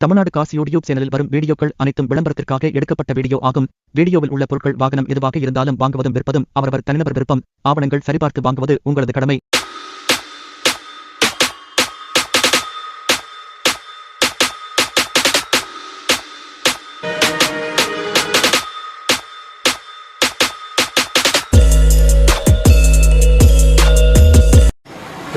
Tamil Nadu cars YouTube சேனலில் வரும் வீடியோக்கள் அனைத்தும் விளம்பரத்திற்காக எடுக்கப்பட்ட வீடியோ ஆகும். வீடியோவில் உள்ள பொருட்கள் வாகனம் எதுவாக இருந்தாலும் வாங்குவதும் விற்பதும் அவரவர் தனிநபர் விருப்பம். ஆவணங்கள் சரிபார்த்து வாங்குவது உங்களது கடமை.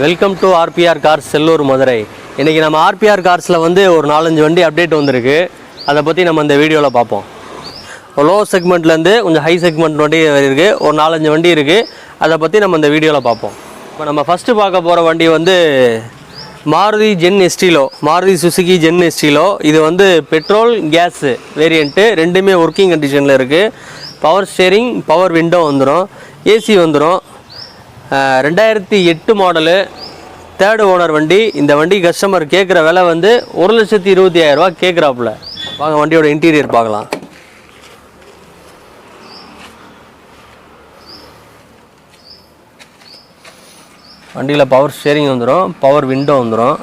Welcome to RPR cars Sellur Madurai. இன்றைக்கி நம்ம ஆர்பிஆர் கார்ஸில் வந்து ஒரு 4-5 வண்டி அப்டேட் வந்திருக்கு. அதை பற்றி நம்ம இந்த வீடியோவில் பார்ப்போம். லோ செக்மெண்ட்லேருந்து கொஞ்சம் ஹை செக்மெண்ட் வண்டி இருக்குது. ஒரு 4-5 வண்டி இருக்குது. அதை பற்றி நம்ம இந்த வீடியோவில் பார்ப்போம். இப்போ நம்ம ஃபஸ்ட்டு பார்க்க போகிற வண்டி வந்து Maruti Zen Estilo, Maruti Suzuki Zen Estilo. இது வந்து பெட்ரோல் கேஸு வேரியண்ட்டு, ரெண்டுமே ஒர்க்கிங் கண்டிஷனில் இருக்குது. பவர் ஸ்டேரிங், பவர் விண்டோ வந்துடும், ஏசி வந்துடும். 2008 மாடலு, 3rd ஓனர் வண்டி. இந்த வண்டி கஸ்டமர் கேட்குற விலை வந்து 1,25,000 கேட்குறாப்புல. வாங்க வண்டியோட இன்டீரியர் பார்க்கலாம். வண்டியில் பவர் ஸ்டேரிங் வந்துடும், பவர் விண்டோ வந்துடும்,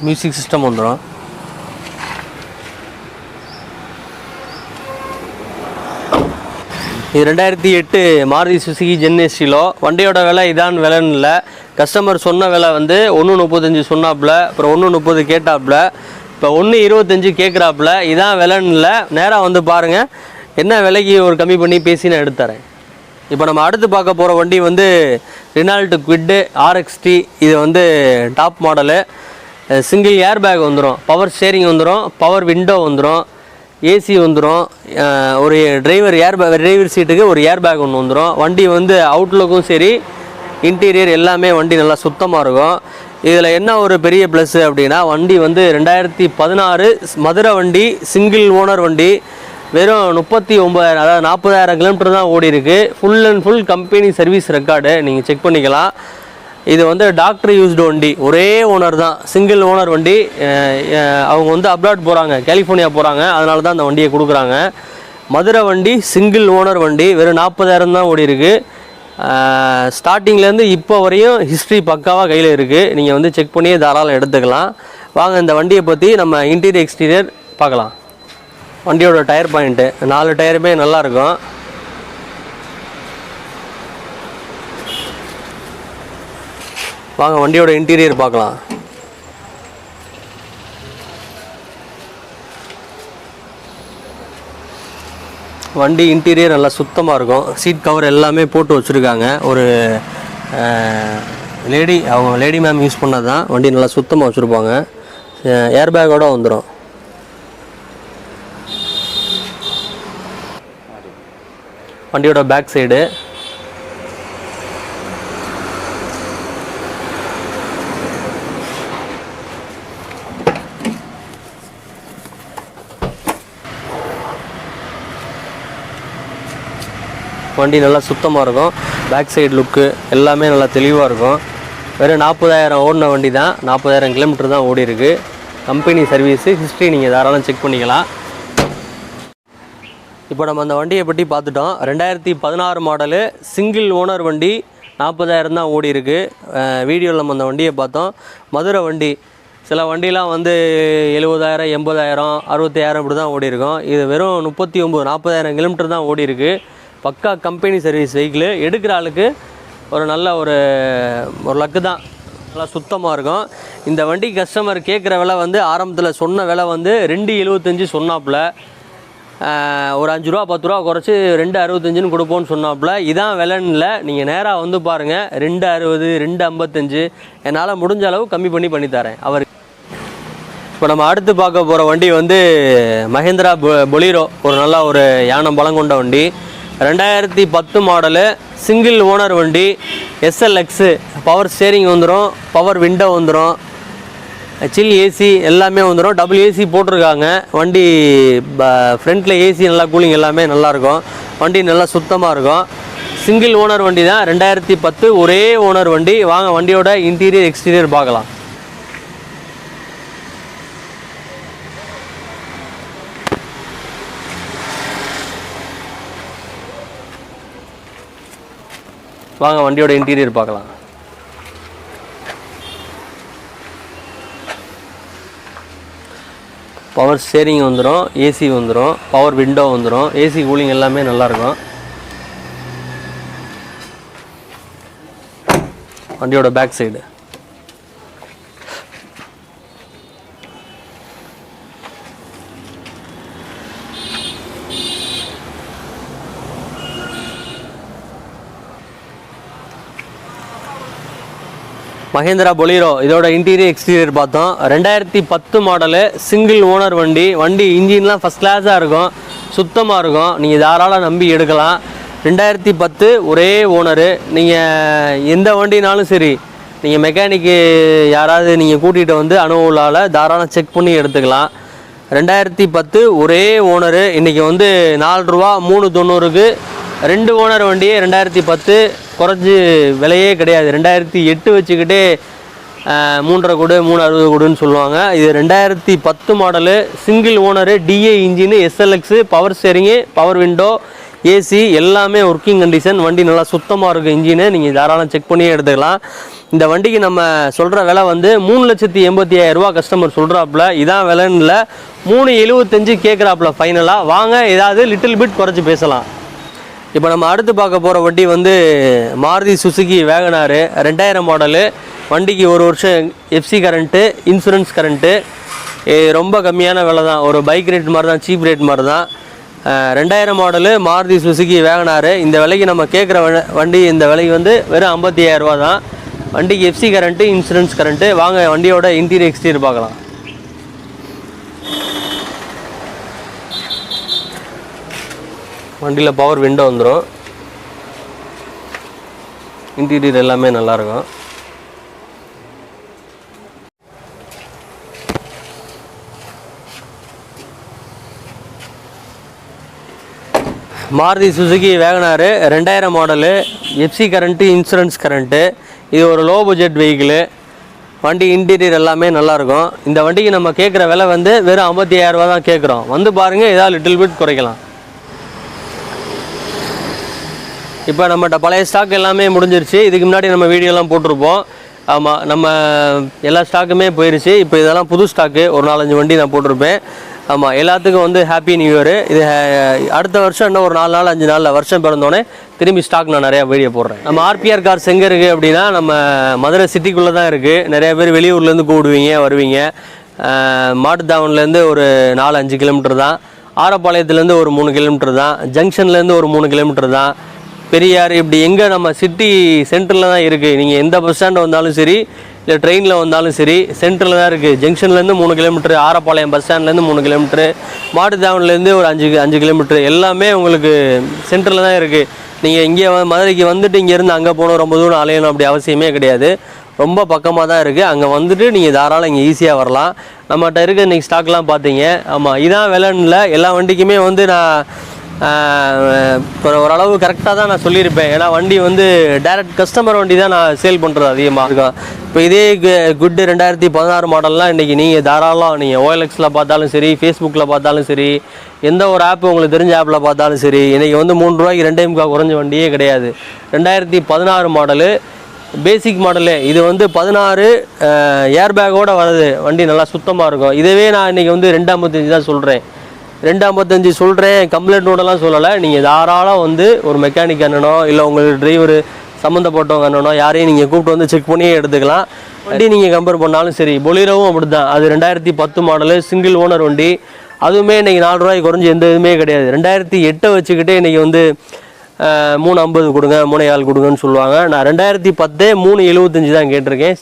மியூசிக் சிஸ்டம் வந்துடும். இது 2008 மாருதி சுசுகி ஜென் எஸ்டிலோ. வண்டியோட விலை இதான் விலைன்னு இல்லை. கஸ்டமர் சொன்ன விலை வந்து 1,35 சொன்னாப்புல, அப்புறம் 1,30 கேட்டாப்புல, இப்போ 1,25 கேட்குறாப்புல. இதான் விலைன்னு இல்லை. நேராக வந்து பாருங்கள், என்ன விலைக்கு ஒரு கம்மி பண்ணி பேசி நான் எடுத்துறேன். இப்போ நம்ம அடுத்து பார்க்க போகிற வண்டி வந்து ரினால்ட் குவிட் RXT. இது வந்து top model. Single air bag வந்துடும், பவர் ஸ்டேரிங் வந்துடும், பவர் விண்டோ வந்துடும், ஏசி வந்துடும். ஒரு டிரைவர் சீட்டுக்கு ஒரு ஏர் பேக் ஒன்று வந்துடும். வண்டி வந்து அவுட்லுக்கும் சரி, இன்டீரியர் எல்லாமே வண்டி நல்லா சுத்தமாக இருக்கும். இதில் என்ன ஒரு பெரிய ப்ளஸ்ஸு அப்படின்னா, வண்டி வந்து 2016 மதுரை வண்டி, சிங்கிள் ஓனர் வண்டி. வெறும் 39,000, அதாவது 40,000 கிலோமீட்டர் தான் ஓடி இருக்குது. Full and full company service record, நீங்கள் செக் பண்ணிக்கலாம். இது வந்து டாக்டர் யூஸ்டு வண்டி, ஒரே ஓனர் தான், சிங்கிள் ஓனர் வண்டி. அவங்க வந்து அப்ராட் போகிறாங்க, கலிஃபோர்னியா போகிறாங்க, அதனால தான் அந்த வண்டியை கொடுக்குறாங்க. மதுரை வண்டி, சிங்கிள் ஓனர் வண்டி, வெறும் 40,000 தான் ஓடி இருக்குது. ஸ்டார்டிங்லேருந்து இப்போ வரையும் ஹிஸ்ட்ரி பக்காவாக கையில் இருக்குது. நீங்கள் வந்து செக் பண்ணியே தாராளம் எடுத்துக்கலாம். வாங்க இந்த வண்டியை பற்றி நம்ம இன்டீரியர் எக்ஸ்டீரியர் பார்க்கலாம். வண்டியோட டயர் பாயிண்ட்டு 4 டயருமே நல்லாயிருக்கும். வாங்க வண்டியோட இன்டீரியர் பார்க்கலாம். வண்டி இன்டீரியர் நல்லா சுத்தமாக இருக்கும். சீட் கவர் எல்லாமே போட்டு வச்சுருக்காங்க. ஒரு அவங்க லேடி மேம் யூஸ் பண்ணது தான். வண்டி நல்லா சுத்தமாக வச்சுருப்பாங்க. ஏர் பேக்கோடு வந்துடும். வண்டியோட பேக் சைடு வண்டி நல்லா சுத்தமாக இருக்கும். பேக் சைடு லுக்கு எல்லாமே நல்லா தெளிவாக இருக்கும். வெறும் 40,000 ஓடின வண்டி தான், 40,000 கிலோமீட்டர் தான் ஓடி இருக்குது. கம்பெனி சர்வீஸு ஹிஸ்ட்ரி நீங்கள் தாராளம் செக் பண்ணிக்கலாம். இப்போ நம்ம அந்த வண்டியை பற்றி பார்த்துட்டோம். 2016 மாடலு, சிங்கிள் ஓனர் வண்டி, 40,000 தான் ஓடி இருக்குது. வீடியோவில் நம்ம அந்த வண்டியை பார்த்தோம். மதுரை வண்டி. சில வண்டிலாம் வந்து 70,000, 80,000, 60,000 இப்படி தான் ஓடி இருக்கும். இது வெறும் 39, 40,000 கிலோமீட்டர் தான் ஓடி இருக்குது. பக்கா கம்பெனி சர்வீஸ் வெஹிக்கிள். எடுக்கிற ஆளுக்கு ஒரு நல்ல ஒரு லக்கு தான். நல்லா சுத்தமாக இருக்கும். இந்த வண்டி கஸ்டமர் கேட்குற விலை வந்து ஆரம்பத்தில் சொன்ன விலை வந்து 2,75 சொன்னாப்புல. ஒரு 5 ரூபா 10 ரூபா குறைச்சி 2,65 கொடுப்போன்னு சொன்னாப்புல. இதான் விலைன்னு இல்லை, நீங்கள் நேராக வந்து பாருங்கள். 2,60, 2,55 என்னால் முடிஞ்ச அளவு கம்மி பண்ணி தரேன் அவர். இப்போ நம்ம அடுத்து பார்க்க போகிற வண்டி வந்து மஹேந்திரா பொலீரோ. ஒரு நல்ல ஒரு யானை பலம் கொண்ட வண்டி. 2010 மாடலு, சிங்கிள் ஓனர் வண்டி, SLX. பவர் ஸ்டேரிங் வந்துடும், பவர் விண்டோ வந்துடும், சில் ஏசி எல்லாமே வந்துடும். டபுள் ஏசி போட்டிருக்காங்க. வண்டி ஃப்ரண்ட்டில் ஏசி நல்லா கூலிங் எல்லாமே நல்லாயிருக்கும். வண்டி நல்லா சுத்தமாக இருக்கும். சிங்கிள் ஓனர் வண்டி தான், 2010 ஒரே ஓனர் வண்டி. வாங்க வண்டியோட இன்டீரியர் எக்ஸ்டீரியர் பார்க்கலாம். வாங்க வண்டியோட இன்டீரியர் பார்க்கலாம். பவர் ஸ்டேரிங் வந்துடும், ஏசி வந்துடும், பவர் விண்டோ வந்துடும், ஏசி கூலிங் எல்லாமே நல்லாயிருக்கும். வண்டியோட பேக் சைடு மஹேந்திரா பொலீரோ இதோட இன்டீரியர் எக்ஸ்டீரியர் பார்த்தோம். 2010 மாடலு, சிங்கிள் ஓனர் வண்டி. வண்டி இன்ஜின்லாம் ஃபஸ்ட் கிளாஸாக இருக்கும், சுத்தமாக இருக்கும். நீங்கள் தாராளம் நம்பி எடுக்கலாம். 2010 ஒரே ஓனரு. நீங்கள் எந்த வண்டினாலும் சரி, நீங்கள் மெக்கானிக்கு யாராவது நீங்கள் கூட்டிகிட்டு வந்து அனுபவலால் தாராளம் செக் பண்ணி எடுத்துக்கலாம். 2010 ஒரே ஓனரு. இன்றைக்கி வந்து 4 ரூபா 390க்கு 2 ஓனர் வண்டியே 2010 குறைஞ்சி விலையே கிடையாது. 2008 வச்சுக்கிட்டே 3.5 கொடு 360 கொடுன்னு சொல்லுவாங்க. இது 2010 மாடலு, சிங்கிள் ஓனரு, டிஏ engine, SLX, power steering, power window, AC எல்லாமே ஒர்க்கிங் கண்டிஷன். வண்டி நல்லா சுத்தமாக இருக்கும் இன்ஜினு. நீங்கள் தாராளம் செக் பண்ணியே எடுத்துக்கலாம். இந்த வண்டிக்கு நம்ம சொல்கிற விலை வந்து 3,85,000 ரூபா கஸ்டமர் சொல்கிறாப்புல. இதான் விலைன்னு இல்லை, 3,75 கேட்குறாப்புல ஃபைனலாக. வாங்க ஏதாவது லிட்டில் பிட் குறைச்சி பேசலாம். இப்போ நம்ம அடுத்து பார்க்க போகிற வண்டி வந்து மாருதி சுசுகி வேகனாரு, 2000 மாடலு. வண்டிக்கு 1 வருஷம் எஃப்சி கரண்ட்டு, இன்சூரன்ஸ் கரண்ட்டு. ரொம்ப கம்மியான விலை தான், ஒரு பைக் ரேட் மாதிரி தான், சீப் ரேட் மாதிரி தான். 2000 மாடலு மாருதி சுசுகி வேகனாரு. இந்த விலைக்கு நம்ம கேட்குற வண்டி இந்த விலைக்கு வந்து வெறும் 55,000 ரூபா தான். வண்டிக்கு எஃப்சி கரண்ட்டு, இன்சூரன்ஸ் கரண்ட்டு. வாங்க வண்டியோட இன்டீரியர் எக்ஸ்டீரியர் பார்க்கலாம். வண்டியில் பவர் விண்டோ வந்துடும், இன்டீரியர் எல்லாமே நல்லாயிருக்கும். Maruti Suzuki Wagon R, 2000 model, FC current, insurance current. இது ஒரு லோ பட்ஜெட் வெஹிக்கிளு. வண்டி இன்டீரியர் எல்லாமே நல்லாயிருக்கும். இந்த வண்டிக்கு நம்ம கேட்குற விலை வந்து வெறும் 55,000 ரூபா தான் கேட்குறோம். வந்து பாருங்கள், ஏதாவது லிட்டில் பிட் குறைக்கலாம். இப்போ நம்மகிட்ட பழைய ஸ்டாக் எல்லாமே முடிஞ்சிருச்சு. இதுக்கு முன்னாடி நம்ம வீடியோலாம் போட்டிருப்போம். ஆமாம், நம்ம எல்லா ஸ்டாக்குமே போயிடுச்சு. இப்போ இதெல்லாம் புது ஸ்டாக்கு, ஒரு 4-5 வண்டி நான் போட்டிருப்பேன். ஆமாம், எல்லாத்துக்கும் வந்து ஹாப்பி நியூ இயர். இது அடுத்த வருஷம் இன்னும் ஒரு 4 நாள் 5 நாளில் வருஷம் பிறந்தோடனே திரும்பி ஸ்டாக் நான் நிறையா வீடியோ போடுறேன். நம்ம ஆர்பிஆர் கார்ஸ் எங்கே இருக்குது அப்படின்னா, நம்ம மதுரை சிட்டிக்குள்ளே தான் இருக்குது. நிறைய பேர் வெளியூர்லேருந்து கூடுவீங்க வருவீங்க. மாட்டுத்தாவன்லேருந்து ஒரு 4-5 கிலோமீட்டர் தான். ஆரப்பாளையத்துலேருந்து ஒரு 3 கிலோமீட்டர் தான். ஜங்ஷன்லேருந்து ஒரு 3 கிலோமீட்டர் தான். பெரியார் இப்படி எங்கே நம்ம சிட்டி சென்டரில் தான் இருக்குது. நீங்கள் எந்த பஸ் ஸ்டாண்டு வந்தாலும் சரி, இல்லை ட்ரெயினில் வந்தாலும் சரி, சென்டரில் தான் இருக்குது. ஜங்ஷன்லேருந்து 3 கிலோமீட்டர், ஆரப்பாளையம் பஸ் ஸ்டாண்ட்லேருந்து 3 கிலோமீட்டரு, மாட்டுத்தாவன்லேருந்து ஒரு 5 கிலோமீட்டர், எல்லாமே உங்களுக்கு சென்டரில் தான் இருக்குது. நீங்கள் இங்கே மதுரைக்கு வந்துட்டு இங்கேருந்து அங்கே போகணும், ரொம்ப தூரம் அலையணும் அப்படி அவசியமே கிடையாது. ரொம்ப பக்கமாக தான் இருக்குது. அங்கே வந்துட்டு நீங்கள் தாராளம் இங்கே ஈஸியாக வரலாம். நம்மகிட்ட இருக்க இன்றைக்கி ஸ்டாக்லாம் பார்த்தீங்க. ஆமாம், இதான் விலைன்னு இல்லை, எல்லா வண்டிக்குமே வந்து நான் இப்போ ஓரளவு கரெக்டாக தான் நான் சொல்லியிருப்பேன். ஏன்னா வண்டி வந்து டைரக்ட் கஸ்டமர் வண்டி தான் நான் சேல் பண்ணுறது அதிகமாக இருக்கும். இப்போ இதே குட்டு 2016 மாடல்லாம் இன்றைக்கி நீங்கள் தாராளம் நீங்கள் OLXில் பார்த்தாலும் சரி, ஃபேஸ்புக்கில் பார்த்தாலும் சரி, எந்த ஒரு ஆப் உங்களுக்கு தெரிஞ்ச ஆப்பில் பார்த்தாலும் சரி, இன்றைக்கி வந்து 3 ரூபாய்க்கு 2.5 குறைஞ்ச வண்டியே கிடையாது. 2016 மாடலு, பேசிக் மாடலு. இது வந்து 16 ஏர்பேக்கோடு வருது. வண்டி நல்லா சுத்தமாக இருக்கும். இதுவே நான் இன்றைக்கி வந்து 255 தான் சொல்கிறேன். 255 சொல்கிறேன், கம்ப்ளைண்ட்டோடலாம் சொல்லலை. நீங்கள் தாராளம் வந்து ஒரு மெக்கானிக் அண்ணனோ இல்லை உங்களுக்கு டிரைவரு சம்மந்தப்பட்டவங்க அண்ணனோ யாரையும் நீங்கள் கூப்பிட்டு வந்து செக் பண்ணியே எடுத்துக்கலாம். வண்டி நீங்கள் கம்பேர் பண்ணாலும் சரி. பொலீரோவும் அப்படி தான். அது 2010 மாடலு, சிங்கிள் ஓனர் வண்டி. அதுவுமே இன்றைக்கி 4 ரூபாய்க்கு குறைஞ்சி எந்த இதுவுமே கிடையாது. 2008 வச்சுக்கிட்டே இன்றைக்கி வந்து 350 கொடுங்க, 3.4 கொடுங்கன்னு சொல்லுவாங்க. நான் 2010 375 தான் கேட்டிருக்கேன்.